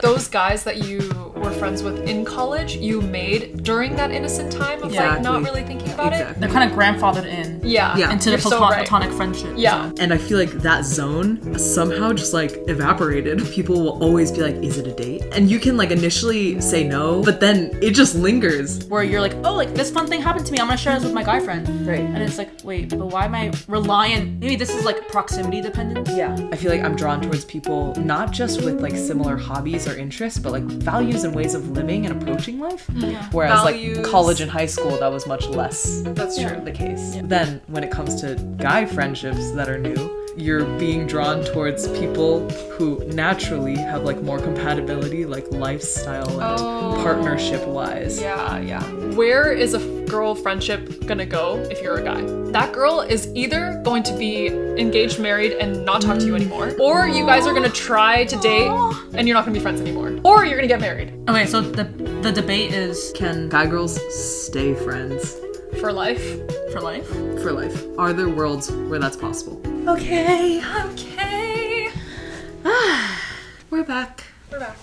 those guys that you were friends with in college, you made during that innocent time of like not really thinking about it. They're kind of grandfathered in. Yeah. Into the platonic friendship. Yeah. Zone. And I feel like that zone somehow just like evaporated. People will always be like, is it a date? And you can like initially say no, but then it just lingers. Where you're like, oh, like this fun thing happened to me. I'm gonna share this with my guy friend. Right. And it's like, wait, but why am I reliant? Maybe this is like proximity dependent. Yeah. I feel like I'm drawn towards people not just with like similar hobbies or interests, but like values and ways of living and approaching life. Yeah. Whereas Values. like college and high school, that was much less That's true. the case. Then when it comes to guy friendships that are new, you're being drawn towards people who naturally have like more compatibility, like lifestyle and partnership wise. Yeah. Where is a girl friendship gonna go if you're a guy? That girl is either going to be engaged, married, and not talk to you anymore, or you guys are gonna try to date and you're not gonna be friends anymore, or you're gonna get married. Okay, so the debate is Can guy girls stay friends For life. for life. for life? Are there worlds where that's possible? Okay. We're back. We're back.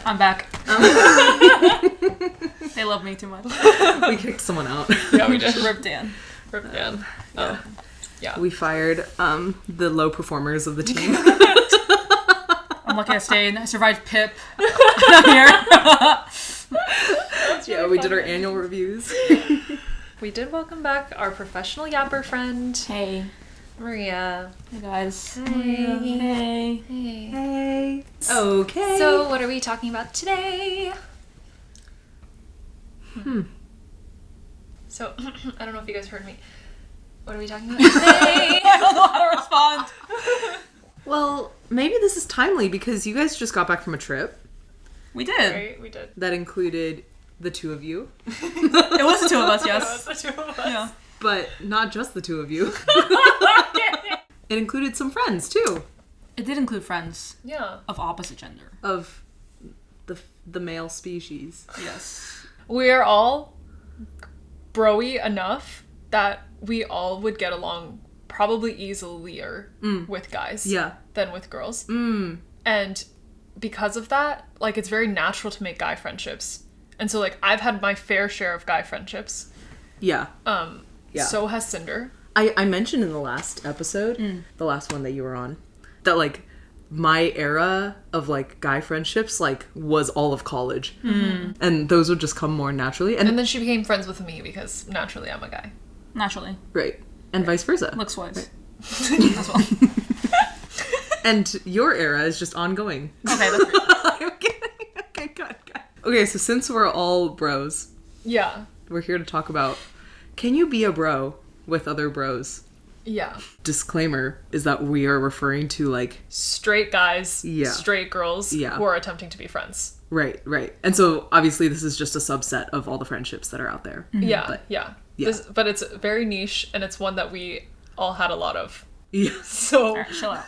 I'm back. They love me too much. We kicked someone out. Yeah, we did. Rip Dan. Rip Dan. Yeah. We fired the low performers of the team. I'm lucky I stayed. I survived Pip. Here. Yeah, we did our annual reviews. We did welcome back our professional yapper friend, Hey. Maria. Hey guys. Hey. Hey. Hey. Okay. So, what are we talking about today? So, I don't know if you guys heard me. What are we talking about today? I don't know how to respond. Well, maybe this is timely because you guys just got back from a trip We did. Right, we did. that included the two of you, It was the two of us, That yes. was the two of us. Yeah. but not just the two of you. It included some friends too It did include friends Yeah. of opposite gender. of the male species. Yes. We're all bro-y enough that we all would get along probably easier with guys than with girls. And because of that, like, it's very natural to make guy friendships. And so, like, I've had my fair share of guy friendships. Yeah. So has Cinder. I mentioned in the last episode, the last one that you were on, that like my era of like guy friendships like was all of college, and those would just come more naturally, And then she became friends with me because naturally I'm a guy. Naturally. right, and vice versa. Looks wise. As well. And your era is just ongoing. Okay, that's great. I'm kidding. Okay, good. Okay, so since we're all bros, Yeah. we're here to talk about, can you be a bro with other bros? Yeah. Disclaimer is that we are referring to like Straight guys, Yeah. straight girls Yeah. who are attempting to be friends. right. And so obviously this is just a subset of all the friendships that are out there. Yeah, But- yeah. yeah. But it's very niche, and it's one that we all had a lot of. Yes. So Alright, chill out.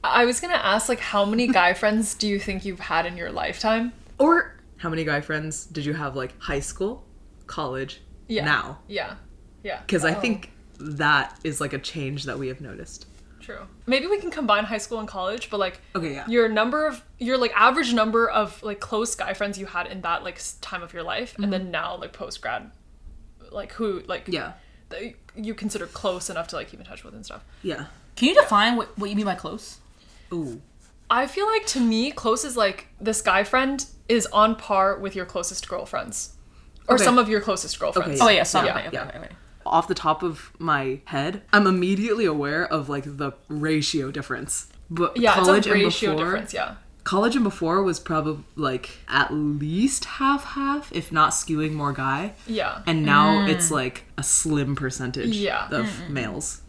I was gonna ask, like, how many guy friends do you think you've had in your lifetime? Or how many guy friends did you have like high school, college, Yeah. now? Yeah. Because I think that is like a change that we have noticed. True. Maybe we can combine high school and college, but like, Okay, yeah. your like average number of like close guy friends you had in that like time of your life, and then now like post grad, like who like Yeah. that you consider close enough to like keep in touch with and stuff. Yeah. Can you define what you mean by close? Ooh. I feel like to me, close is like this guy friend is on par with your closest girlfriends, or Okay. some of your closest girlfriends. Okay, Oh yeah, some. Yeah, Okay. Off the top of my head, I'm immediately aware of like the ratio difference. But Yeah, college it's a ratio and before, difference. Yeah. college and before was probably like at least half, if not skewing more guy. Yeah. And now it's like a slim percentage Yeah. of males.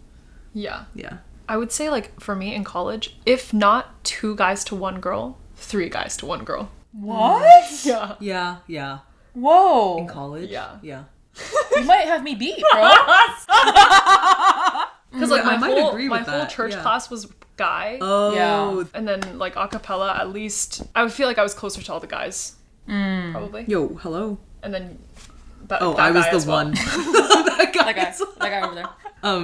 Yeah. Yeah. I would say, like, for me in college, if not 2 guys to 1 girl, 3 guys to 1 girl. What? Yeah. Yeah. Whoa. In college? Yeah. Yeah. You might have me beat, bro. Because, like, I might agree my with whole that, church yeah. class was guy. Oh. Yeah. And then, like, a cappella, at least, I would feel like I was closer to all the guys. Probably. Yo, hello. And then that Oh, that I was guy the as well. one. That guy. That guy over there.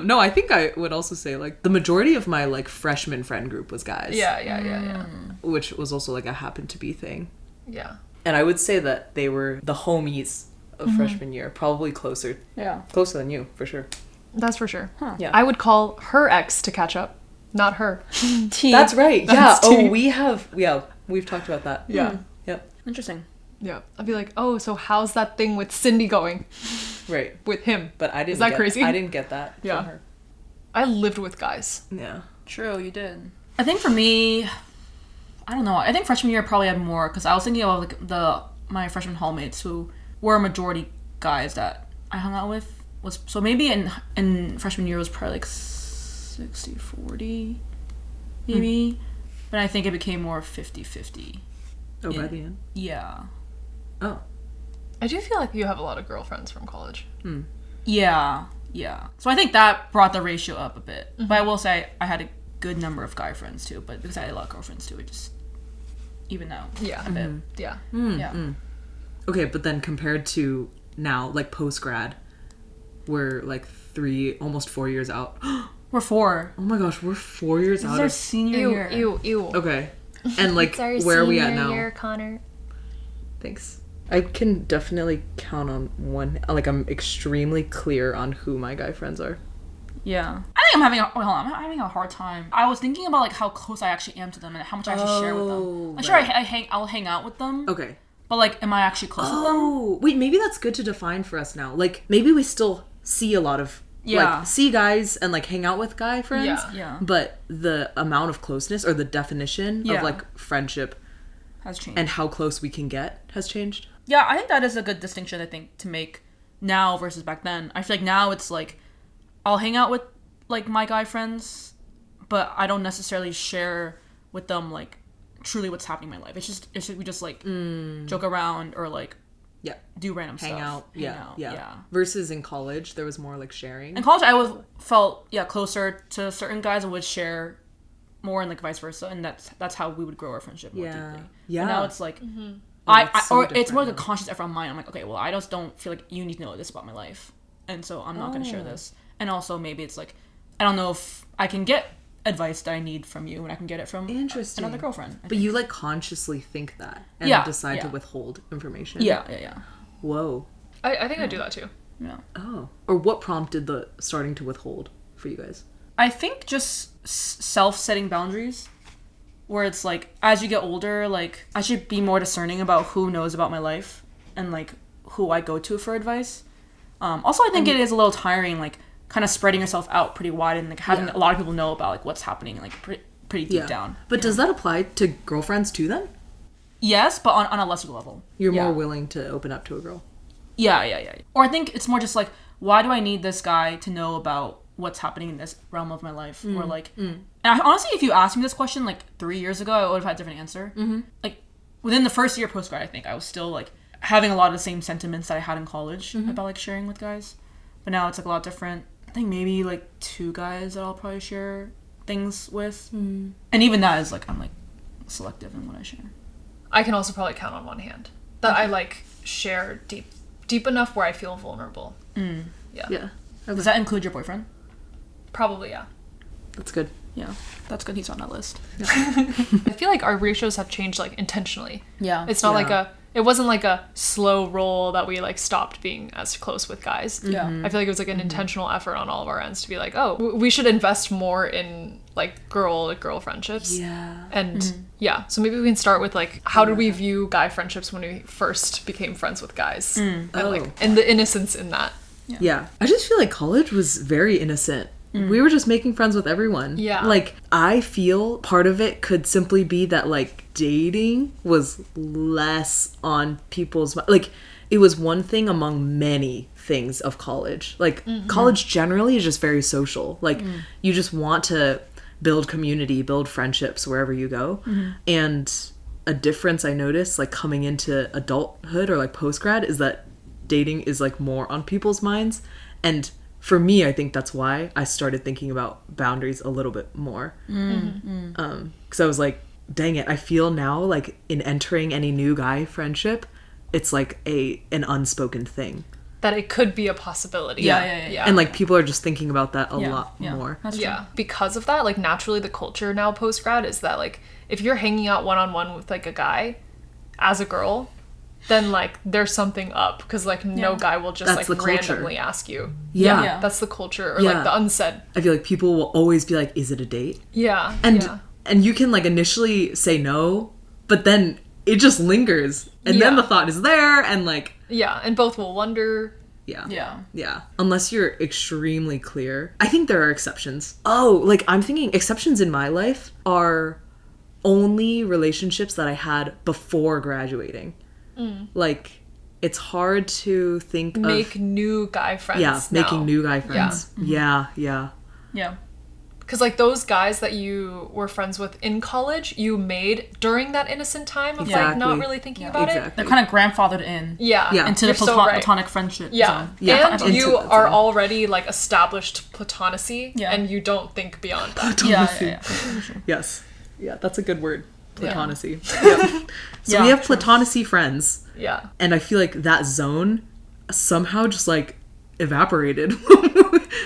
No, I think I would also say like the majority of my like freshman friend group was guys. Yeah. Which was also like a happened to be thing. Yeah. And I would say that they were the homies of freshman year, probably closer than you for sure. That's for sure. Huh. Yeah. I would call her ex to catch up, not her. That's right. That's we've talked about that. Yeah. Yep. Interesting. Yeah. I'd be like, oh, so how's that thing with Cindy going? Right. With him. But I didn't. Is that crazy? I didn't get that from her. I lived with guys. Yeah. True, you did. I think for me, I don't know. I think freshman year probably had more because I was thinking about like my freshman hallmates who were a majority guys that I hung out with. So maybe in freshman year it was probably like 60-40 maybe. But I think it became more 50-50. Oh, by the end? Yeah. Oh. I do feel like you have a lot of girlfriends from college. Yeah. So I think that brought the ratio up a bit. But I will say I had a good number of guy friends too, but because I had a lot of girlfriends too, it just evened out a bit. Yeah. Okay, but then compared to now, like post-grad, we're like almost 4 years out. We're 4. Oh my gosh, we're 4 years This out is our of... senior year. Ew. Okay. And like, where are we at now? Year, Connor. Thanks. I can definitely count on one. Like, I'm extremely clear on who my guy friends are. Yeah. I think I'm having a hard time. I was thinking about like how close I actually am to them and how much I actually share with them. I'm sure I'll hang out with them. Okay. But like, am I actually close with them? Oh, wait, maybe that's good to define for us now. Like, maybe we still see a lot of, like, see guys and, like, hang out with guy friends. Yeah. But the amount of closeness or the definition of, like, friendship has changed. and how close we can get has changed. Yeah, I think that is a good distinction, I think, to make now versus back then. I feel like now it's, like, I'll hang out with, like, my guy friends, but I don't necessarily share with them, like, truly what's happening in my life. It's just we just, like, joke around or, like, do random hang stuff. Hang out. Versus in college, there was more like sharing. In college, I felt closer to certain guys and would share more, and like vice versa, and that's how we would grow our friendship more deeply. Yeah. And now it's like it's more like a conscious effort on mine. I'm like, okay, well, I just don't feel like you need to know this about my life, and so I'm not going to share this. And also maybe it's like I don't know if I can get advice that I need from you, and I can get it from another girlfriend. But you like consciously think that and decide to withhold information. Yeah. Whoa. I think I do that too. Yeah. Oh. Or what prompted the starting to withhold for you guys? I think just self-setting boundaries, where it's like as you get older, like I should be more discerning about who knows about my life and like who I go to for advice. Also, I think it is a little tiring, like kind of spreading yourself out pretty wide and like having a lot of people know about like what's happening like pretty deep down. But does that apply to girlfriends too then? Yes, but on a lesser level. You're more willing to open up to a girl. Yeah. Or I think it's more just like, why do I need this guy to know about what's happening in this realm of my life? Or like, and honestly, if you asked me this question like 3 years ago, I would have had a different answer. Like within the first year post-grad, I think I was still like having a lot of the same sentiments that I had in college about like sharing with guys. But now it's like a lot different. I think maybe like 2 guys that I'll probably share things with. And even that is like, I'm like selective in what I share. I can also probably count on one hand that I like share deep enough where I feel vulnerable. Yeah. Okay. Does that include your boyfriend? Probably, yeah. That's good. Yeah, that's good. He's on that list. I feel like our ratios have changed like intentionally. Yeah. It's not it wasn't like a slow roll that we like stopped being as close with guys. Yeah. I feel like it was like an intentional effort on all of our ends to be like, oh, we should invest more in like girl friendships. Yeah. And so maybe we can start with like, how did we view guy friendships when we first became friends with guys? And like, and the innocence in that. Yeah. I just feel like college was very innocent. We were just making friends with everyone. Yeah. Like, I feel part of it could simply be that, like, dating was less on people's... Like, it was one thing among many things of college. Like, college generally is just very social. Like, you just want to build community, build friendships wherever you go. And a difference I noticed, like, coming into adulthood or, like, post-grad is that dating is, like, more on people's minds. And... for me, I think that's why I started thinking about boundaries a little bit more. Because I was like, dang it, I feel now like in entering any new guy friendship, it's like an unspoken thing. that it could be a possibility. Yeah. And like people are just thinking about that a lot more. That's true. Because of that, like naturally the culture now post grad is that like if you're hanging out one-on-one with like a guy as a girl, then like there's something up, because like no guy will just That's like randomly ask you. Yeah. That's the culture, or like the unsaid. I feel like people will always be like, is it a date? And you can like initially say no, but then it just lingers, and then the thought is there, and like and both will wonder. Yeah. Unless you're extremely clear. I think there are exceptions. Oh, like I'm thinking exceptions in my life are only relationships that I had before graduating. Like it's hard to think make new guy friends. Yeah, making new guy friends. Yeah. Because like those guys that you were friends with in college, you made during that innocent time of like not really thinking about it. They're kind of grandfathered in. Into the platonic friendship zone. And you are already like established platonacy, and you don't think beyond that. Yes. Yeah, that's a good word. Platonacy. So we have platonacy friends. And I feel like that zone somehow just like evaporated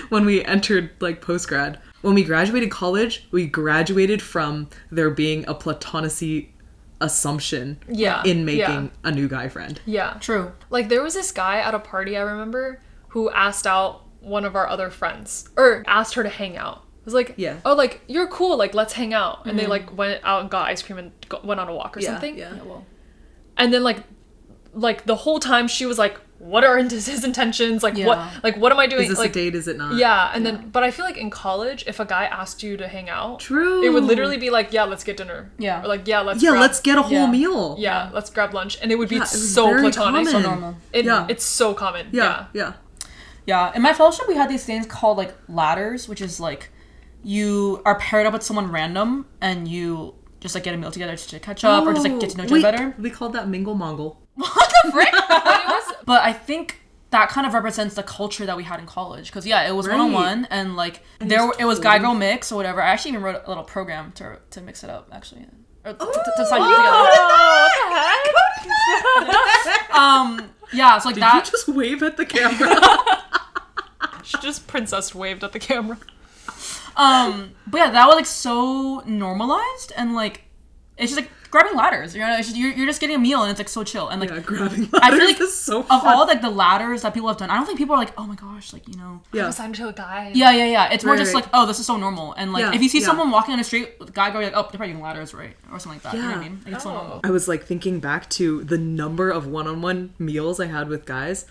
when we entered like post-grad. When we graduated college, we graduated from there being a platonacy assumption in making a new guy friend. True. Like there was this guy at a party I remember who asked out one of our other friends, or asked her to hang out. It was like, oh, like you're cool, like let's hang out. And they like went out and got ice cream and went on a walk or something. And then like the whole time she was like, what are his intentions? Like what am I doing? Is this like, a date? Is it not? And then, but I feel like in college, if a guy asked you to hang out, it would literally be like, let's get dinner. Or like, let's get a whole meal. Let's grab lunch. And it would be so platonic. Common. So normal. It's so common. Yeah. In my fellowship, we had these things called like ladders, which is like you are paired up with someone random and you just like get a meal together just to catch up or just like get to know each other better. We called that mingle mongle. What the frick? But I think that kind of represents the culture that we had in college, because it was one-on-one, and like it was guy girl mix or whatever. I actually even wrote a little program to mix it up actually, or to sign it together. What the heck? So like Did that. you just wave at the camera? She just princess waved at the camera. But yeah, that was like so normalized, and like it's just like grabbing ladders. You know, it's just, you're just getting a meal, and it's like so chill. And like grabbing ladders. I feel like is so fun. Of all like the ladders that people have done, I don't think people are like, oh my gosh, like I'm assigned to a guy. It's more just like, oh, this is so normal. And like if you see someone walking on the street with a guy going like, oh, they're probably using ladders, right, or something like that. You know what I mean? Like, it's so normal. I was like thinking back to the number of one-on-one meals I had with guys.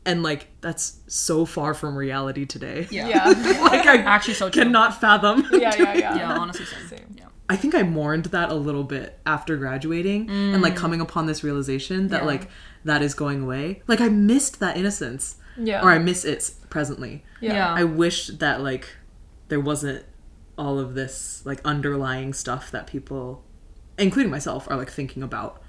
And like that's so far from reality today. Like I actually so cannot fathom. Yeah, honestly, same. Yeah. I think I mourned that a little bit after graduating and like coming upon this realization that like that is going away. Like I missed that innocence. Or I miss it presently. I wish that like there wasn't all of this like underlying stuff that people, including myself, are like thinking about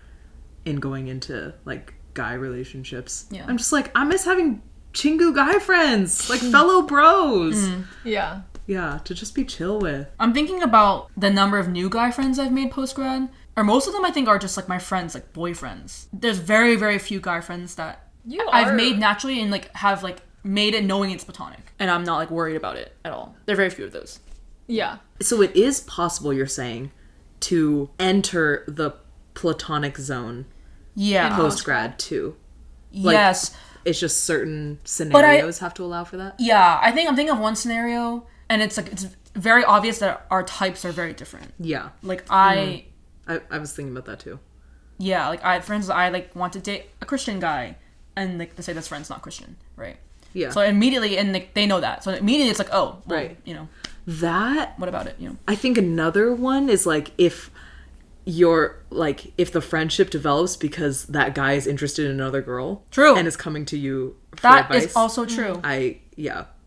in going into like guy relationships. I'm just like, I miss having chingu guy friends, like fellow bros. To just be chill with. I'm thinking about the number of new guy friends I've made post-grad, or most of them I think are just like my friends, like boyfriends. There's very, very few guy friends that I've made naturally and like have like made it knowing it's platonic, and I'm not like worried about it at all. There are very few of those. So it is possible, you're saying, to enter the platonic zone post-grad too. Like, yes. It's just certain scenarios have to allow for that? Yeah, I'm thinking of one scenario, and it's like, it's very obvious that our types are very different. Yeah. Like I was thinking about that too. Yeah, like for instance, I like want to date a Christian guy, and like they say this friend's not Christian, right? Yeah. So immediately, and like, they know that. So immediately it's like, oh, well, right. You know. That. What about it? You know. I think another one is like if the friendship develops because that guy is interested in another girl. True. And is coming to you for that advice. That is also true.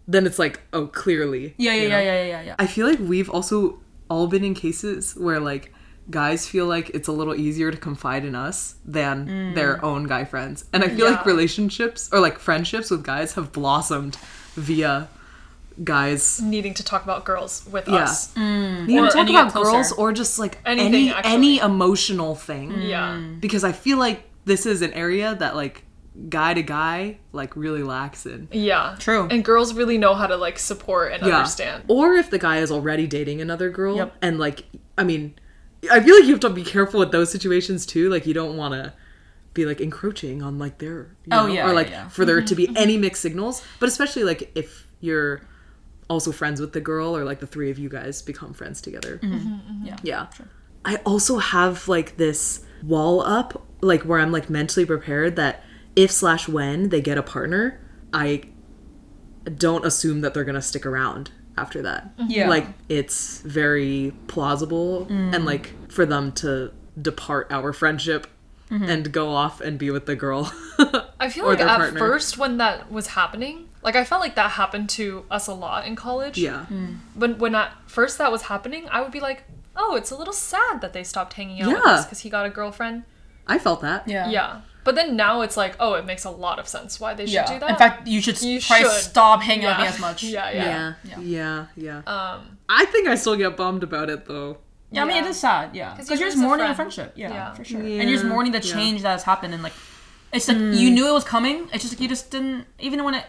Then it's like, oh, clearly. Yeah. I feel like we've also all been in cases where like guys feel like it's a little easier to confide in us than their own guy friends. And I feel like relationships or like friendships with guys have blossomed via guys needing to talk about girls with us. Needing to talk about girls or just like any emotional thing. Yeah. Because I feel like this is an area that like guy to guy like really lacks in. Yeah. True. And girls really know how to like support and understand. Or if the guy is already dating another girl and like, I mean, I feel like you have to be careful with those situations too. Like you don't want to be like encroaching on like their, or like for there to be any mixed signals. But especially like if you're also friends with the girl or like the three of you guys become friends together. Yeah. Sure. I also have like this wall up like where I'm like mentally prepared that if/when they get a partner, I don't assume that they're gonna stick around after that. Like it's very plausible and like for them to depart our friendship and go off and be with the girl. I feel like at first when that was happening, like I felt like that happened to us a lot in college. Yeah. But when at first that was happening, I would be like, oh, it's a little sad that they stopped hanging out with us because he got a girlfriend. I felt that. Yeah. But then now it's like, oh, it makes a lot of sense why they should do that. In fact, you should probably stop hanging out with me as much. Yeah. I think I still get bummed about it though. Yeah, I mean, it is sad, because you're just mourning a friendship. Yeah, for sure. And you're just mourning the change that has happened, and like, it's like you knew it was coming. It's just like you just didn't, even when it,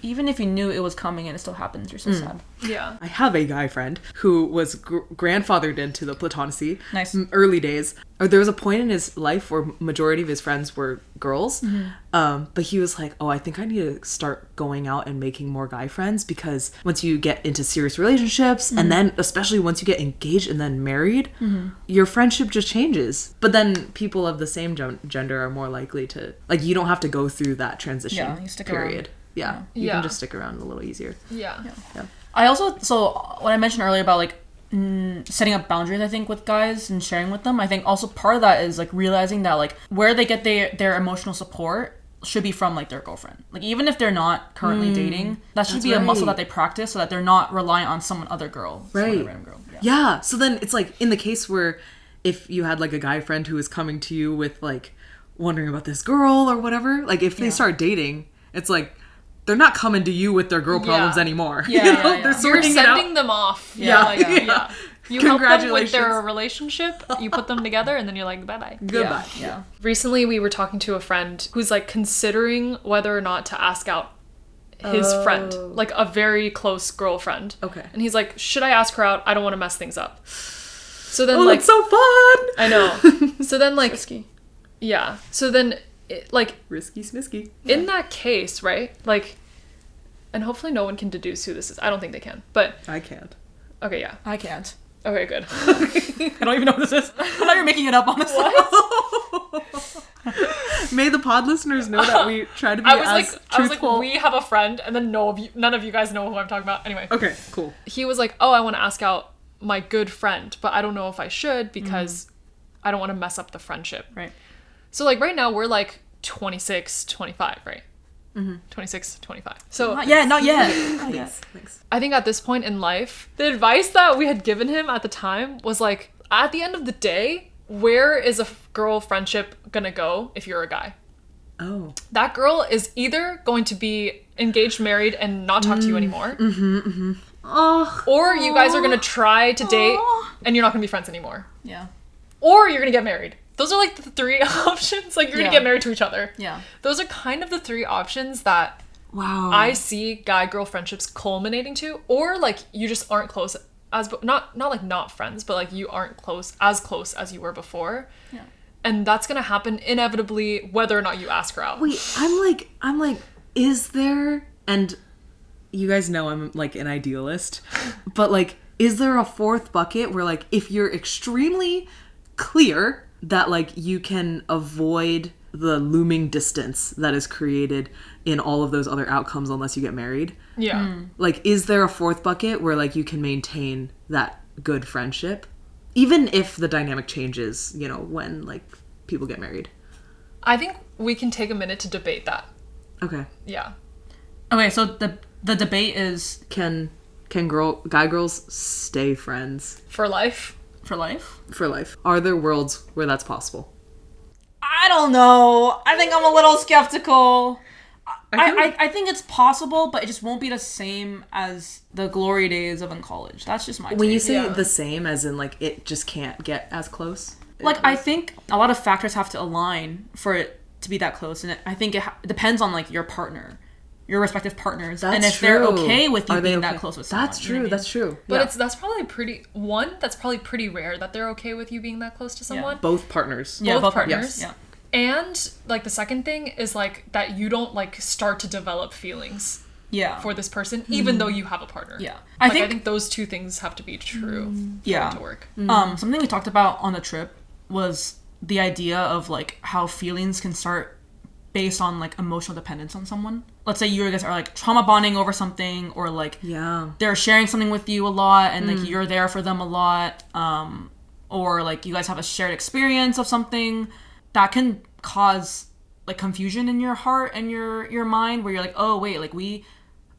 even if you knew it was coming and it still happens, you're so sad. Yeah. I have a guy friend who was grandfathered into the platonacy. Nice. Early days. Or there was a point in his life where majority of his friends were girls. But he was like, oh, I think I need to start going out and making more guy friends because once you get into serious relationships and then especially once you get engaged and then married, your friendship just changes. But then people of the same gender are more likely to, like, you don't have to go through that transition period. Yeah. You can just stick around a little easier. Yeah. I also, so what I mentioned earlier about like setting up boundaries, I think, with guys and sharing with them, I think also part of that is like realizing that like where they get their emotional support should be from like their girlfriend. Like even if they're not currently dating, that should be a muscle that they practice so that they're not reliant on some other girl. Some other random girl. Yeah. So then it's like in the case where if you had like a guy friend who was coming to you with like wondering about this girl or whatever, like if they start dating, it's like they're not coming to you with their girl problems anymore. They're sorting You're sending them off. You help them with their relationship, you put them together, and then you're like, bye-bye. Goodbye. Yeah. Recently, we were talking to a friend who's like considering whether or not to ask out his friend, like a very close girlfriend. Okay. And he's like, should I ask her out? I don't want to mess things up. So then, like, that's so fun! I know. So then, like, risky. Yeah. So then, like, risky smisky. In that case, right? Like, and hopefully no one can deduce who this is. I don't think they can, but I can't. Okay, yeah. I can't. Okay, good. I don't even know what this is. I thought you were making it up, honestly. What? May the pod listeners know that we try to be truthful. I was like, we have a friend, and then none of you guys know who I'm talking about. Anyway. Okay, cool. He was like, oh, I want to ask out my good friend, but I don't know if I should because I don't want to mess up the friendship. Right. So, like, right now, we're, like, 26, 25, right? 26, 25. So not yet. Thanks. I think at this point in life, the advice that we had given him at the time was like, at the end of the day, where is a girl friendship gonna go if you're a guy? Oh. That girl is either going to be engaged, married, and not talk to you anymore. Or you guys are gonna try to date and you're not gonna be friends anymore. Yeah. Or you're gonna get married. Those are like the three options. Like you're gonna get married to each other. Yeah. Those are kind of the three options that I see guy-girl friendships culminating to. Or like you just aren't close as not friends, but like you aren't close as you were before. Yeah. And that's gonna happen inevitably whether or not you ask her out. Wait, I'm like, is there, and you guys know I'm like an idealist, but like, is there a fourth bucket where like if you're extremely clear that like you can avoid the looming distance that is created in all of those other outcomes unless you get married? Yeah. Like, is there a fourth bucket where like you can maintain that good friendship even if the dynamic changes, you know, when like people get married? I think we can take a minute to debate that. Okay. Yeah. Okay, so the debate is can guy girls stay friends for life? For life? For life. Are there worlds where that's possible? I don't know. I think I'm a little skeptical. I think it's possible, but it just won't be the same as the glory days of in college. That's just my take. When you say the same, as in like it just can't get as close? Like I think a lot of factors have to align for it to be that close, and I think it depends on like your partner, your respective partners, That's and if true. they're okay with you Are they being okay? that close with someone. That's true. You know what I mean? That's true. But that's probably pretty rare that they're okay with you being that close to someone. Both partners. Yeah, both partners. Yes. Yeah. And like the second thing is like that you don't like start to develop feelings for this person, even though you have a partner. Yeah. I think those two things have to be true for it to work. Something we talked about on the trip was the idea of like how feelings can start based on like emotional dependence on someone. Let's say you guys are like trauma bonding over something, or like they're sharing something with you a lot and like you're there for them a lot, or like you guys have a shared experience of something that can cause like confusion in your heart and your mind, where you're like, oh wait, like we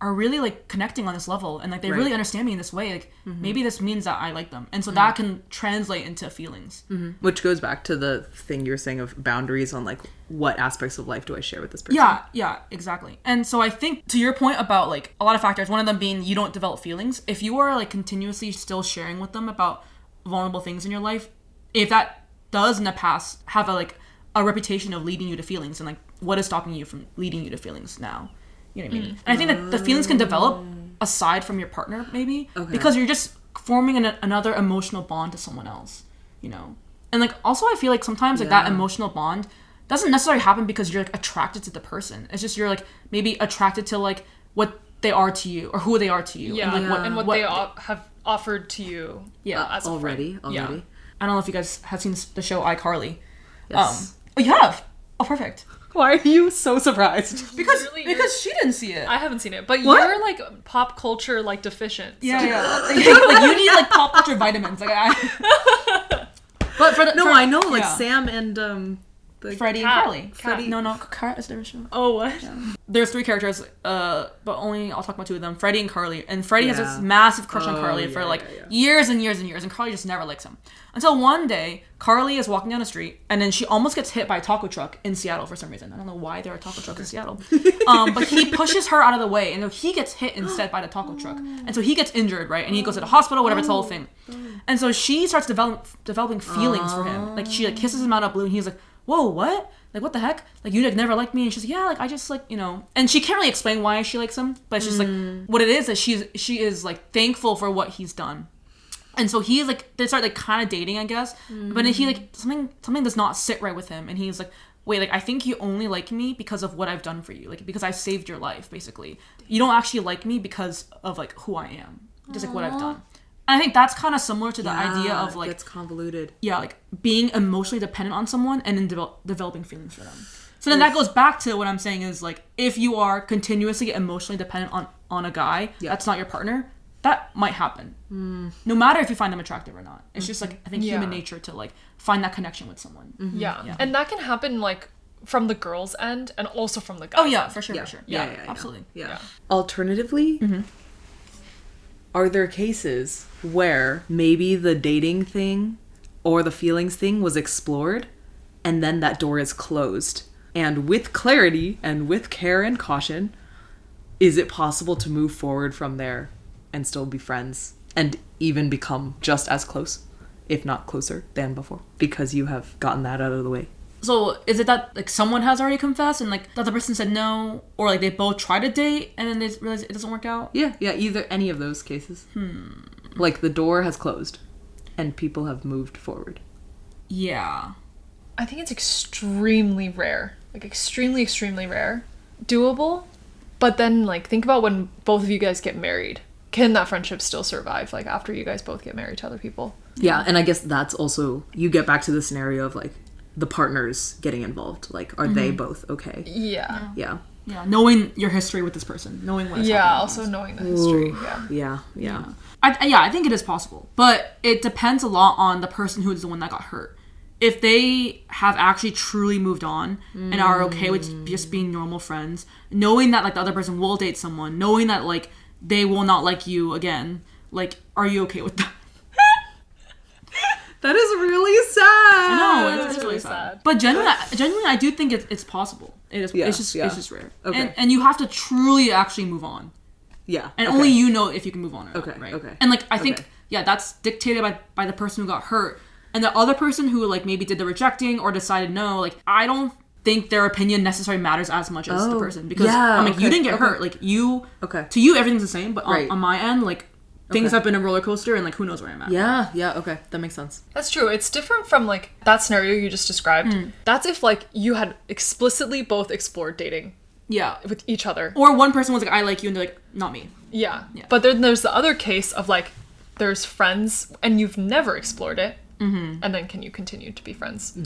are really like connecting on this level, and like they really understand me in this way, like maybe this means that I like them, and so that can translate into feelings. Which goes back to the thing you were saying of boundaries on like what aspects of life do I share with this person. Yeah, exactly. And so I think to your point about like a lot of factors, one of them being you don't develop feelings. If you are like continuously still sharing with them about vulnerable things in your life, if that does in the past have a reputation of leading you to feelings, and like what is stopping you from leading you to feelings now? You know what I mean? And I think that the feelings can develop aside from your partner, maybe, because you're just forming another emotional bond to someone else, you know? And like also I feel like sometimes like that emotional bond doesn't necessarily happen because you're like attracted to the person. It's just you're like maybe attracted to like what they are to you, or who they are to you. Yeah, and like what they have offered to you as a already. friend. Yeah. I don't know if you guys have seen the show iCarly. Yes. Oh, you have? Oh, perfect. Why are you so surprised? Because she didn't see it. I haven't seen it, but you're like pop culture like deficient. So. Yeah. like you need like pop culture vitamins. Like But I know like Sam and Freddie and Carly. Freddie. No, Car is their show. Oh, what? Yeah. There's 3 characters, but only I'll talk about 2 of them. Freddie and Carly. And Freddie has this massive crush on Carly for years and years and years, and Carly just never likes him. Until one day, Carly is walking down the street, and then she almost gets hit by a taco truck in Seattle for some reason. I don't know why there are taco trucks in Seattle. But he pushes her out of the way, and he gets hit instead by the taco truck. And so he gets injured, right? And he goes to the hospital, whatever, it's the whole thing. And so she starts developing feelings for him. Like, she like kisses him out of blue, and he's like, whoa, what? Like, what the heck? Like, you like never liked me? And she's like, yeah, like, I just like, you know. And she can't really explain why she likes him, but it's just like, what it is that she is like thankful for what he's done. And so he's like, they start like kind of dating, I guess. But then he like, something does not sit right with him. And he's like, wait, like, I think you only like me because of what I've done for you. Like, because I saved your life, basically. You don't actually like me because of like who I am. Just like what I've done. And I think that's kind of similar to the idea of like, it's convoluted. Yeah, like being emotionally dependent on someone and then developing feelings for them. So then that goes back to what I'm saying is like, if you are continuously emotionally dependent on a guy that's not your partner, that might happen. No matter if you find them attractive or not. It's just like, I think human nature to like find that connection with someone. Yeah. And that can happen like from the girl's end and also from the guy's end. Oh yeah, for sure. Yeah, absolutely. Yeah. Alternatively, are there cases where maybe the dating thing or the feelings thing was explored and then that door is closed? And with clarity and with care and caution, is it possible to move forward from there and still be friends and even become just as close, if not closer than before, because you have gotten that out of the way? So is it that like someone has already confessed and like the other person said no, or like they both try to date and then they realize it doesn't work out? Yeah, either any of those cases. Like the door has closed and people have moved forward. Yeah. I think it's extremely rare. Like extremely, extremely rare. Doable. But then like think about when both of you guys get married. Can that friendship still survive like after you guys both get married to other people? Yeah, and I guess that's also, you get back to the scenario of like the partners getting involved. Like, are they both okay? Yeah. Knowing your history with this person, knowing what's happening. Also knowing the history. Yeah. I think it is possible, but it depends a lot on the person who is the one that got hurt. If they have actually truly moved on and are okay with just being normal friends, knowing that like the other person will date someone, knowing that like they will not like you again, like, are you okay with that? That is really sad. I know, it's really sad. But genuinely, I do think it's possible. It is. It's just rare. Okay. And you have to truly actually move on. Yeah. And only you know if you can move on or not. Okay. Right? Okay. And like I think that's dictated by the person who got hurt. And the other person who like maybe did the rejecting or decided no, like I don't think their opinion necessarily matters as much as the person, because I'm like, you didn't get hurt, like you, to you everything's the same, but on my end, like things have been a roller coaster, and like who knows where I'm at. Okay, that makes sense. That's true. It's different from like that scenario you just described. That's if like you had explicitly both explored dating with each other, or one person was like, I like you, and they're like, not me. But then there's the other case of like there's friends and you've never explored it, and then can you continue to be friends?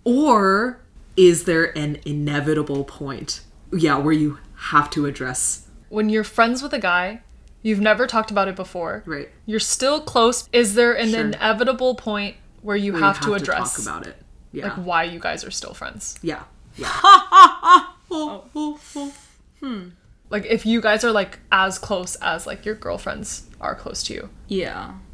Or is there an inevitable point where you have to address when you're friends with a guy, you've never talked about it before, you're still close, is there an inevitable point where you have to address talk about it, like why you guys are still friends? Like if you guys are like as close as like your girlfriends are close to you,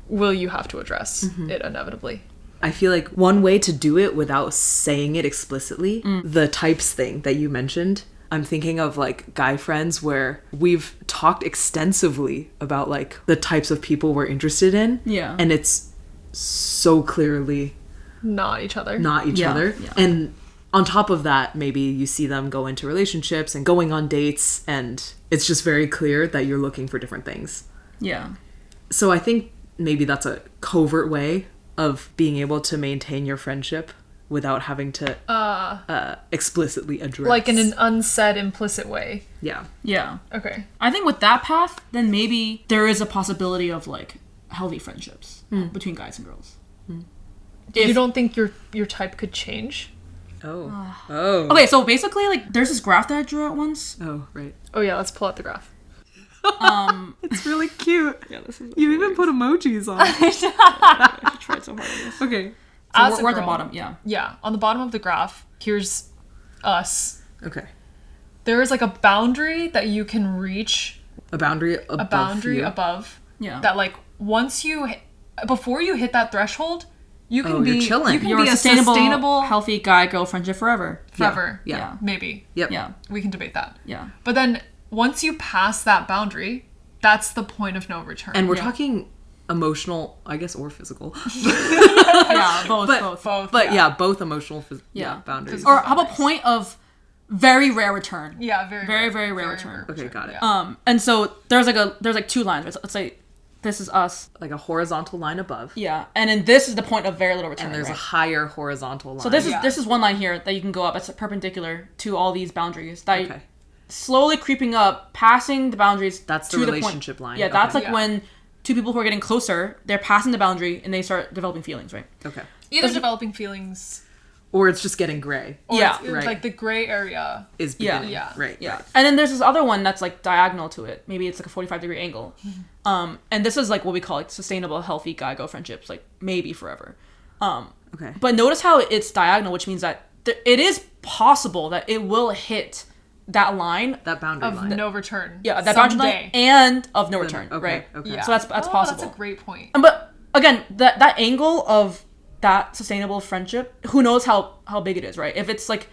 will you have to address it inevitably? I feel like one way to do it without saying it explicitly, the types thing that you mentioned, I'm thinking of like guy friends where we've talked extensively about like the types of people we're interested in. And it's so clearly not each other. And on top of that, maybe you see them go into relationships and going on dates, and it's just very clear that you're looking for different things. So I think maybe that's a covert way of being able to maintain your friendship without having to explicitly address. Like in an unsaid, implicit way. Okay. I think with that path, then maybe there is a possibility of like healthy friendships between guys and girls. You don't think your type could change? Okay, so basically, like, there's this graph that I drew out once. Oh, right. Oh yeah, let's pull out the graph. It's really cute. This is you even put emojis on. I tried so hard on this. Okay. So we're at the bottom, on the bottom of the graph, here's us. Okay. There is like a boundary that you can reach. A boundary above. Yeah. That like once before you hit that threshold, you can be chilling. You can You're be a sustainable, healthy guy-girl friendship forever. Yeah. Maybe. Yep. Yeah. We can debate that. Yeah. But then once you pass that boundary, that's the point of no return. And we're talking emotional, I guess, or physical. Both. But both emotional boundaries. Or how about point of very rare return? Yeah, very rare return. Okay, got it. And so there's like two lines. Let's say this is us. Like a horizontal line above. Yeah. And then this is the point of very little return. And there's a higher horizontal line. So this is one line here that you can go up. It's perpendicular to all these boundaries. That slowly creeping up, passing the boundaries. That's the relationship line. Yeah, that's like when two people who are getting closer, they're passing the boundary and they start developing feelings, right? Okay. Either developing feelings, or it's just getting gray. Or like the gray area is beginning. Right. And then there's this other one that's like diagonal to it. Maybe it's like a 45-degree angle. And this is like what we call like sustainable, healthy guy-girl friendships, like maybe forever. Okay. But notice how it's diagonal, which means that it is possible that it will hit that line, that boundary of line. no return. Yeah, that boundary line and of no return. Right. Okay. Yeah. So that's possible. That's a great point. But again, that angle of that sustainable friendship, who knows how big it is, right? If it's like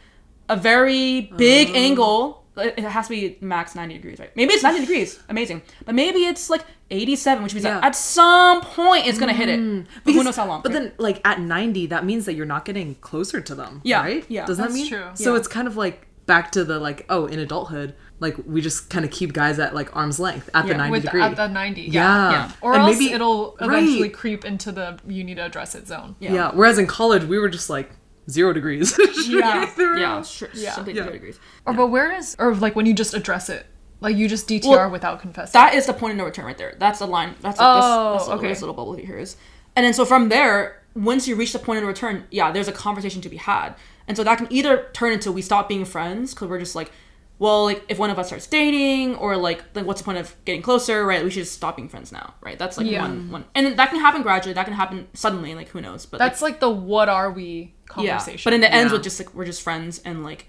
a very big angle, it has to be max 90 degrees, right? Maybe it's 90 degrees, amazing. But maybe it's like 87, which means that at some point it's gonna hit it. But who knows how long? But then, like at 90, that means that you're not getting closer to them. Right? Yeah. Does that mean? True. So it's kind of like back to the like, in adulthood, like we just kind of keep guys at like arm's length at the 90 degree. At the 90. Yeah. Or and else maybe it'll eventually creep into the you need to address it zone. Yeah. Whereas in college we were just like 0 degrees. Simply 0 degrees. But where is, or like when you just address it, like you just DTR without confessing. That is the point of no return right there. That's the line. That's like this little bubble here is. And then so from there, once you reach the point of no return, there's a conversation to be had. And so that can either turn into we stop being friends because we're just like, well, like if one of us starts dating, or like what's the point of getting closer, right? We should just stop being friends now, right? That's like one. And that can happen gradually. That can happen suddenly, like who knows? But that's like the what are we conversation. But in the ends with just like we're just friends, and like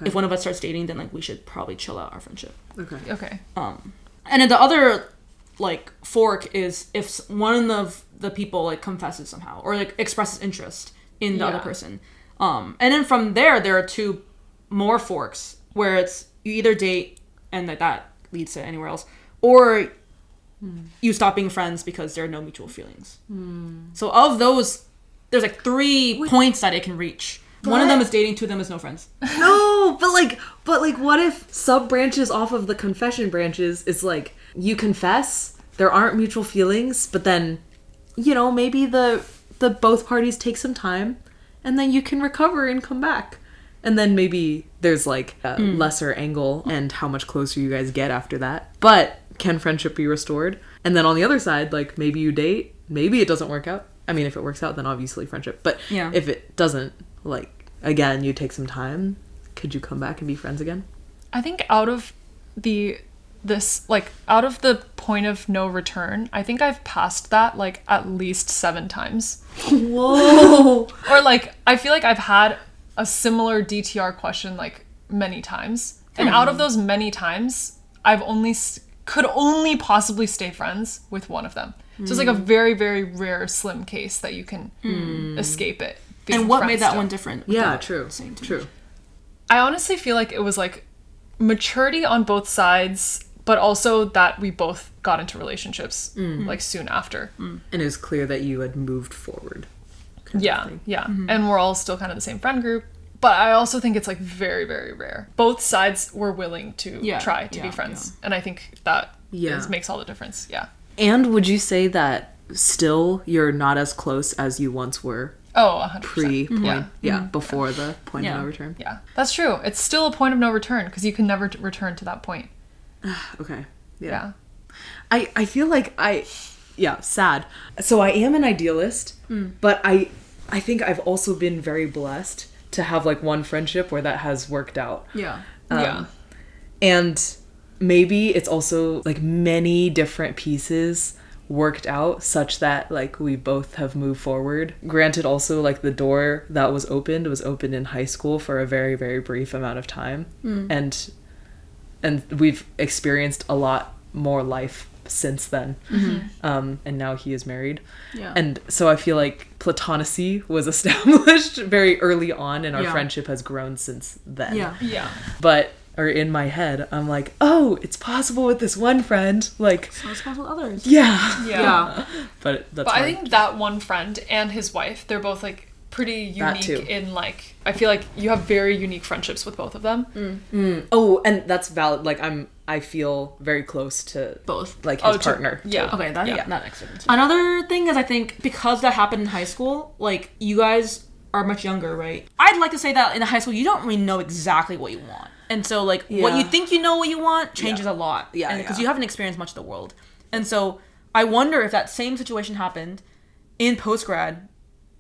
if one of us starts dating, then like we should probably chill out our friendship. Okay. And then the other like fork is if one of the people like confesses somehow or like expresses interest in the other person. And then from there are two more forks where it's you either date and that leads to anywhere else, or you stop being friends because there are no mutual feelings. So of those, there's like 3 points that it can reach One of them is dating, two of them is no friends. No, but like, what if sub branches off of the confession branches is like you confess, there aren't mutual feelings, but then, you know, maybe the both parties take some time, and then you can recover and come back, and then maybe there's like a lesser angle and how much closer you guys get after that. But can friendship be restored? And then on the other side, like maybe you date, maybe it doesn't work out. I mean, if it works out, then obviously friendship. But if it doesn't, like, again, you take some time, could you come back and be friends again? I think out of the point of no return, I think I've passed that like at least 7 times. Whoa. Or like, I feel like I've had a similar DTR question like many times. And out of those many times, I've could only possibly stay friends with one of them. So it's like a very, very rare slim case that you can escape it. And what made that one different? Yeah, true. True. I honestly feel like it was like maturity on both sides, but also that we both got into relationships like soon after. And it was clear that you had moved forward. Yeah. And we're all still kind of the same friend group. But I also think it's like very, very rare. Both sides were willing to try to be friends. And I think that makes all the difference. Yeah. And would you say that still you're not as close as you once were? Oh, 100%. Pre-point. Before the point of no return. Yeah, that's true. It's still a point of no return because you can never return to that point. Okay. Yeah. I feel like sad. So I am an idealist, but I think I've also been very blessed to have like one friendship where that has worked out. Yeah. And maybe it's also like many different pieces worked out such that like we both have moved forward. Granted, also like the door that was opened in high school for a very, very brief amount of time. And we've experienced a lot more life since then. And now he is married. And so I feel like platonacy was established very early on, and our friendship has grown since then. But in my head, I'm like, oh, it's possible with this one friend. Like, so it's possible with others. Yeah. But I think that one friend and his wife, they're both like pretty unique in like, I feel like you have very unique friendships with both of them. Oh, and that's valid. Like I feel very close to both, like his partner. Okay, that makes sense. Another thing is, I think because that happened in high school, like you guys are much younger, right? I'd like to say that in high school you don't really know exactly what you want. And so, like, what you think you know what you want changes a lot. Because you haven't experienced much of the world. And so, I wonder if that same situation happened in post-grad,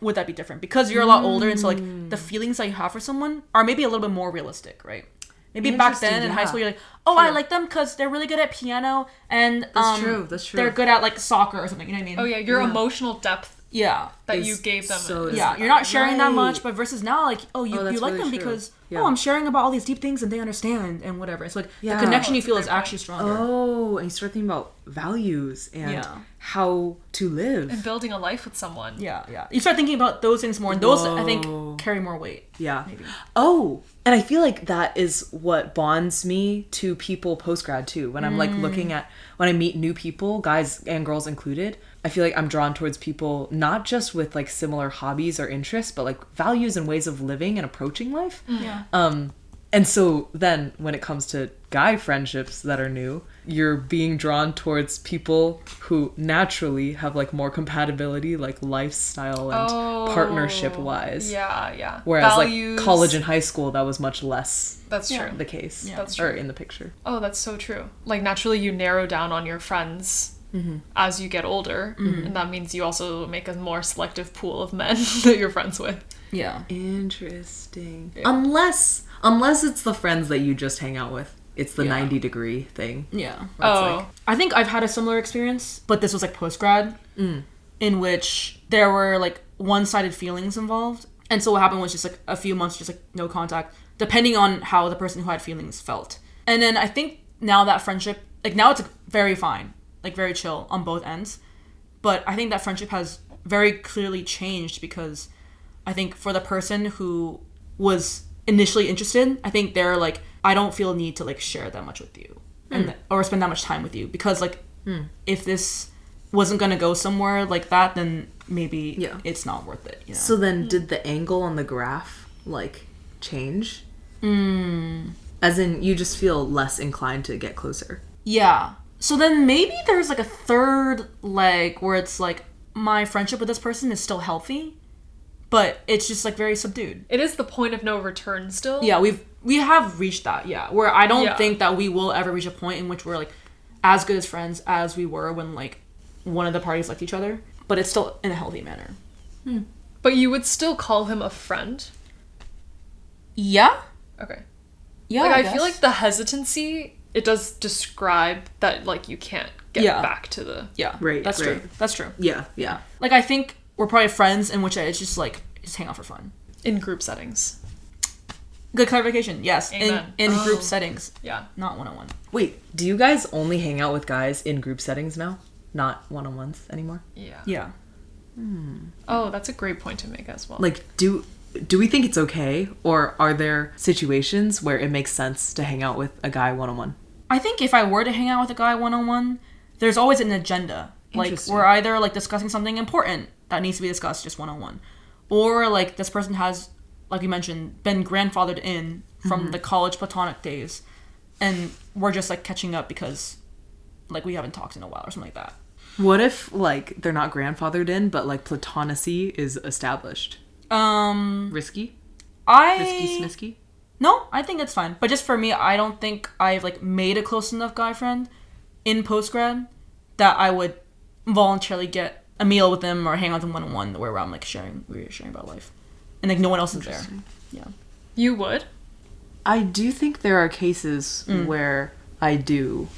would that be different? Because you're a lot older, and so, like, the feelings that you have for someone are maybe a little bit more realistic, right? Maybe back then in high school, you're like, oh, I like them because they're really good at piano, and That's true. They're good at, like, soccer or something, you know what I mean? Oh, yeah, your emotional depth. That you gave them. You're not sharing that much, but versus now, like, you like really them because, I'm sharing about all these deep things and they understand and whatever. It's like the connection you feel is actually stronger. Oh, and you start thinking about values and how to live. And building a life with someone. Yeah. You start thinking about those things more, and those, I think, carry more weight. Yeah. Maybe. Oh, and I feel like that is what bonds me to people post-grad too. When I'm like looking at, when I meet new people, guys and girls included, I feel like I'm drawn towards people not just with like similar hobbies or interests, but like values and ways of living and approaching life. And so then when it comes to guy friendships that are new, you're being drawn towards people who naturally have like more compatibility, like lifestyle and partnership wise. Whereas values, like college and high school, that was much less the case. That's true. Or in the picture. Oh, that's so true. Like naturally you narrow down on your friends as you get older, and that means you also make a more selective pool of men that you're friends with. Interesting. Unless it's the friends that you just hang out with. It's the 90-degree thing. Like, I think I've had a similar experience, but this was like post-grad, in which there were like one-sided feelings involved. And so what happened was just like a few months, just like no contact, depending on how the person who had feelings felt. And then I think now that friendship, like now it's like, very fine, like very chill on both ends. But I think that friendship has very clearly changed because I think for the person who was initially interested, I think they're like, I don't feel a need to like share that much with you or spend that much time with you because like if this wasn't gonna go somewhere like that, then maybe it's not worth it, you know? So then did the angle on the graph like change. As in, you just feel less inclined to get closer. Yeah. So then maybe there's like a third leg where it's like my friendship with this person is still healthy, but it's just like very subdued. It is the point of no return still. Yeah, we have reached that, yeah. Where I don't think that we will ever reach a point in which we're like as good as friends as we were when like one of the parties liked each other, but it's still in a healthy manner. But you would still call him a friend? Yeah? Okay. Yeah, Like, I feel like the hesitancy, it does describe that, like, you can't get back to the... Yeah. Right, That's right. true. That's true. Yeah. Like, I think we're probably friends in which it's just, like, just hang out for fun. In group settings. Good clarification. Yes. Amen. In group settings. Yeah. Not one-on-one. Wait, do you guys only hang out with guys in group settings now? Not one-on-ones anymore? Yeah. Yeah. Oh, that's a great point to make as well. Like, do we think it's okay? Or are there situations where it makes sense to hang out with a guy one-on-one? I think if I were to hang out with a guy one-on-one, there's always an agenda. Like, we're either, like, discussing something important that needs to be discussed just one-on-one. Or, like, this person has, like you mentioned, been grandfathered in from the college platonic days. And we're just, like, catching up because, like, we haven't talked in a while or something like that. What if, like, they're not grandfathered in, but, like, platonacy is established? Risky? Risky smisky? No, I think it's fine. But just for me, I don't think I've, like, made a close enough guy friend in postgrad that I would voluntarily get a meal with them or hang out with them one-on-one where I'm, like, we're sharing about life. And, like, no one else is there. Yeah. You would? I do think there are cases where I do.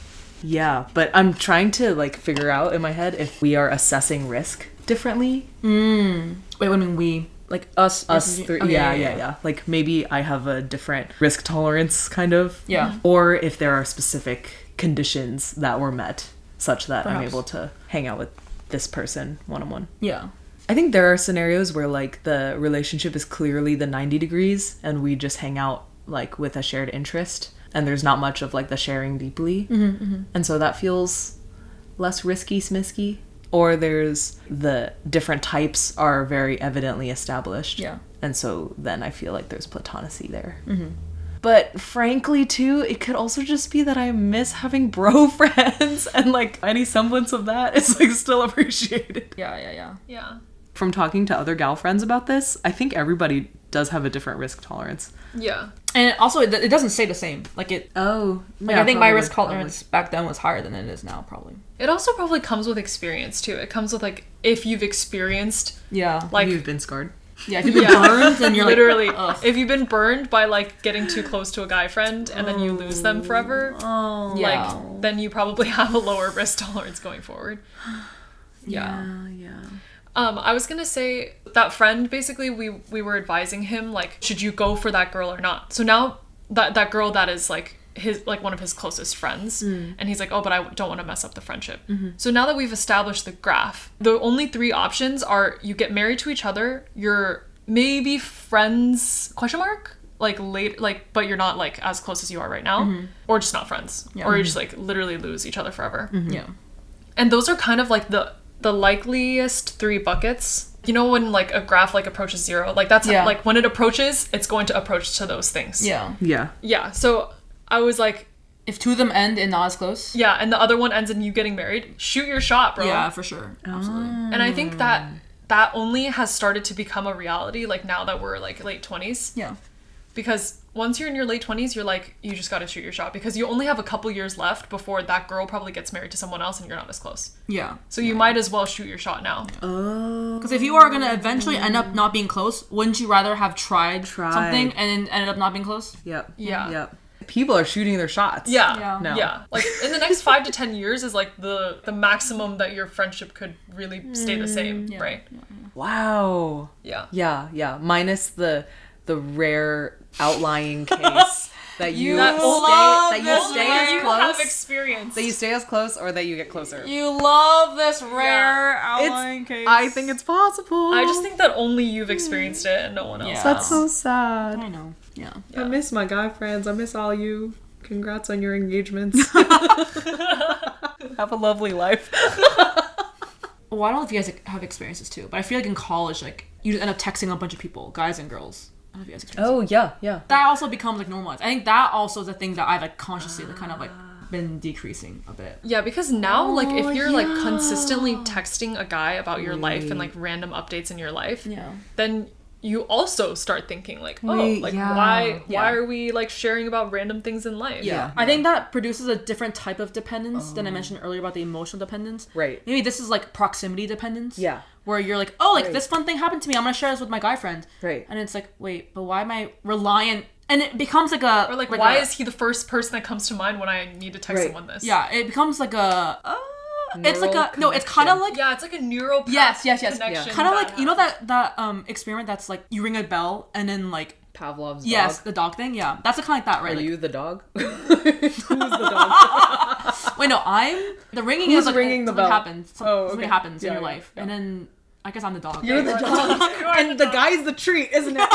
Yeah, but I'm trying to, like, figure out in my head if we are assessing risk differently. Wait, what do you mean we? Like, us? Three. Okay, yeah. Like, maybe I have a different risk tolerance, kind of. Yeah. Or if there are specific conditions that were met such that I'm Perhaps. able to hang out with this person one-on-one. Yeah. I think there are scenarios where, like, the relationship is clearly the 90 degrees and we just hang out, like, with a shared interest and there's not much of, like, the sharing deeply. And so that feels less risky smisky. Or there's the different types are very evidently established. Yeah. And so then I feel like there's platonacy there. But frankly, too, it could also just be that I miss having bro friends and, like, any semblance of that is, like, still appreciated. Yeah. Yeah. From talking to other gal friends about this, I think everybody does have a different risk tolerance. Yeah. And also, it doesn't stay the same. Like, I think my risk tolerance back then was higher than it is now, probably. It also probably comes with experience, too. It comes with, like, if you've experienced... Yeah. Like, You've been scarred. Yeah, if you've been burned, then you're literally, like... if you've been burned by, like, getting too close to a guy friend and then you lose them forever, like, then you probably have a lower risk tolerance going forward. Yeah. I was gonna say, that friend, basically, we were advising him, like, should you go for that girl or not? So now, that girl that is, like, one of his closest friends, and he's like, oh, but I don't want to mess up the friendship. So now that we've established the graph, the only three options are you get married to each other, you're maybe friends, ? Like, late, like, but you're not, like, as close as you are right now, or just not friends, or you just, like, literally lose each other forever. Yeah. And those are kind of, like, the likeliest three buckets. You know, when, like, a graph, like, approaches zero, like, that's like, when it approaches, it's going to approach to those things. Yeah, so I was like, if two of them end in not as close, and the other one ends in you getting married, shoot your shot, bro. Yeah, for sure. Absolutely. And I think that only has started to become a reality, like, now that we're, like, late 20s. Yeah. Because once you're in your late 20s, you're like, you just gotta shoot your shot, because you only have a couple years left before that girl probably gets married to someone else and you're not as close. Yeah. So you might as well shoot your shot now. Because if you are gonna eventually end up not being close, wouldn't you rather have tried something and then ended up not being close? Yep. Yeah. People are shooting their shots. Yeah. No. Yeah. Like, in the next 5 to 10 years is, like, the maximum that your friendship could really stay the same, right? Wow. Yeah. Yeah. Minus the rare outlying case that you That stay as close. Have experience. That you stay as close or that you get closer. You love this rare outlying case. I think it's possible. I just think that only you've experienced it and no one else. Yeah. That's so sad. I know. Yeah. I miss my guy friends. I miss all you. Congrats on your engagements. Have a lovely life. Well, I don't know if you guys have experiences too, but I feel like in college, like, you just end up texting a bunch of people, guys and girls. I don't know if you guys experience yeah. That also becomes like normalized. I think that also is a thing that I've like consciously like, kind of like been decreasing a bit. Yeah, because now like if you're like consistently texting a guy about your life and like random updates in your life, then you also start thinking like, why are we like sharing about random things in life? I think that produces a different type of dependence than I mentioned earlier about the emotional dependence. Right. Maybe this is like proximity dependence. Yeah. Where you're like, oh, like this fun thing happened to me, I'm gonna share this with my guy friend. Right. And it's like, wait, but why am I reliant? And it becomes like a... Or like why is he the first person that comes to mind when I need to text someone this? Yeah, it becomes like a... it's like a... No, it's kind of like... Yeah, it's like a neural yes. connection. Kind of like, you know that experiment that's like, you ring a bell and then like... Pavlov's dog. Yes, the dog thing, yeah. That's kind of like that, right? Are like, you the dog? Who's the dog? Wait, no, I'm... The ringing Who's is like... ringing the bell? Something happens in your life. And then... I guess I'm the dog. You're the dog. And the guy's the treat, isn't it?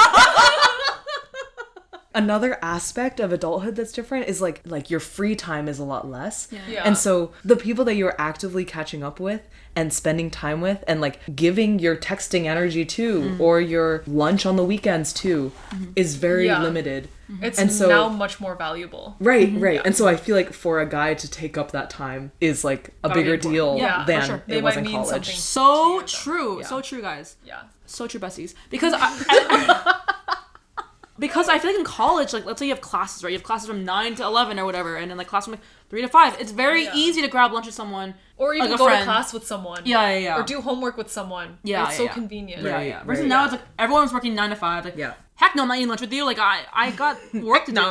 Another aspect of adulthood that's different is like your free time is a lot less. Yeah. And so the people that you're actively catching up with and spending time with and like giving your texting energy to or your lunch on the weekends to is very limited. It's and so, now much more valuable. Right. And so I feel like for a guy to take up that time is like a bigger deal than it was in college. So true. So true, guys. Yeah. So true, besties. Because because I feel like in college, like, let's say you have classes, right? You have classes from 9 to 11 or whatever, and then, like, class from, like, 3 to 5. It's very easy to grab lunch with someone. Or even like go to class with someone. Yeah. Or do homework with someone. Yeah, It's so convenient. Yeah. Versus now, it's like, everyone's working 9 to 5. Like, heck no, I'm not eating lunch with you. Like, I got work to do.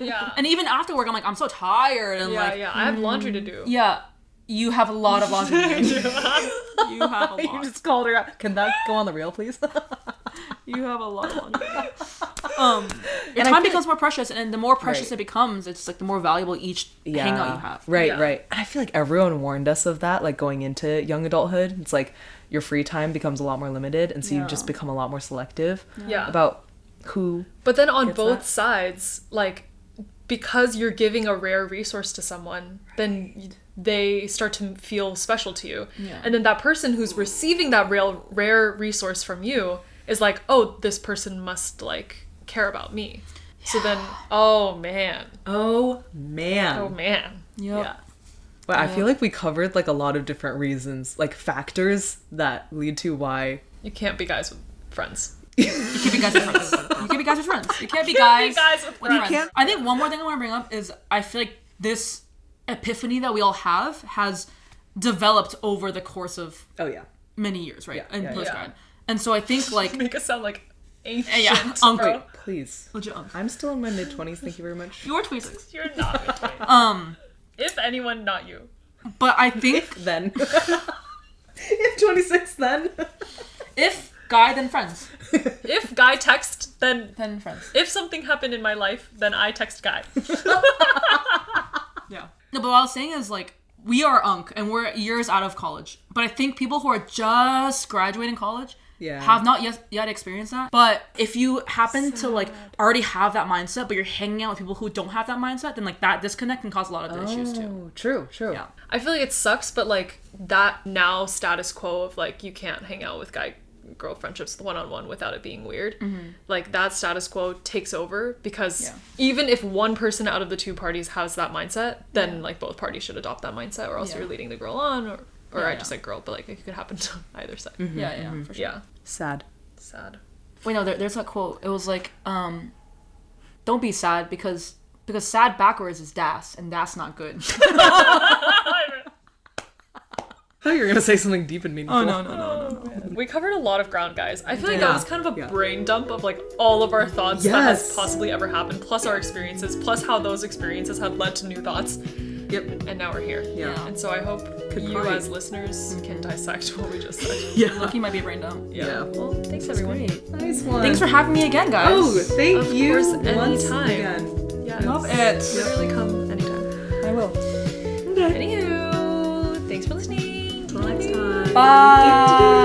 Yeah. And even after work, I'm like, I'm so tired. And I have laundry to do. Yeah. You have a lot of laundry to do. You have a lot. You just called her out. Can that go on the reel, please? You have a lot of laundry. Your time becomes more precious, and the more precious it becomes, it's like the more valuable each hangout you have. Right. And I feel like everyone warned us of that, like going into young adulthood. It's like your free time becomes a lot more limited, and so you just become a lot more selective about who. But then on both sides, like, because you're giving a rare resource to someone, then they start to feel special to you. And then that person who's receiving that rare resource from you is like, oh, this person must like care about me. So then, oh man. Yep. Yeah. But I feel like we covered like a lot of different reasons, like factors that lead to why you can't be guys with friends. You can't be guys with friends. You can't be guys with friends. You can't be guys with friends. I think one more thing I want to bring up is I feel like this epiphany that we all have has developed over the course of many years, right? And postgrad. And so I think like make us sound like ancient. Uncle. Wait, please. Legit uncle. I'm still in my mid-20s, thank you very much. You're 26. You're not mid-20s. If anyone, not you. But I think if then. If 26 then. If guy, then friends. If guy text, then friends. If something happened in my life, then I text guy. Yeah. No, but what I was saying is like we are unk and we're years out of college. But I think people who are just graduating college have not yet experienced that. But if you happen to like already have that mindset, but you're hanging out with people who don't have that mindset, then like that disconnect can cause a lot of issues too. True. Yeah. I feel like it sucks, but like that now status quo of like you can't hang out with girl friendships one-on-one without it being weird. Like that status quo takes over because even if one person out of the two parties has that mindset, then like both parties should adopt that mindset, or else you're leading the girl on, or I just said girl, but like it could happen to either side. For sure. Yeah. Sad. Wait, no, there's that quote. It was like, don't be sad because sad backwards is das, and that's not good. I thought you were going to say something deep and meaningful. Oh, no. We covered a lot of ground, guys. I feel like that was kind of a brain dump of like all of our thoughts that has possibly ever happened, plus our experiences, plus how those experiences have led to new thoughts. Yep. And now we're here. Yeah. And so I hope you as listeners can dissect what we just said. Yeah. Lucky might be a brain dump. Yeah. Well, thanks everyone. Nice one. Thanks for having me again, guys. Oh, thank you. Of course, anytime. Again. Yes. Love it. Literally come anytime. I will. Okay. Anywho, thanks for listening. Till next time. Bye.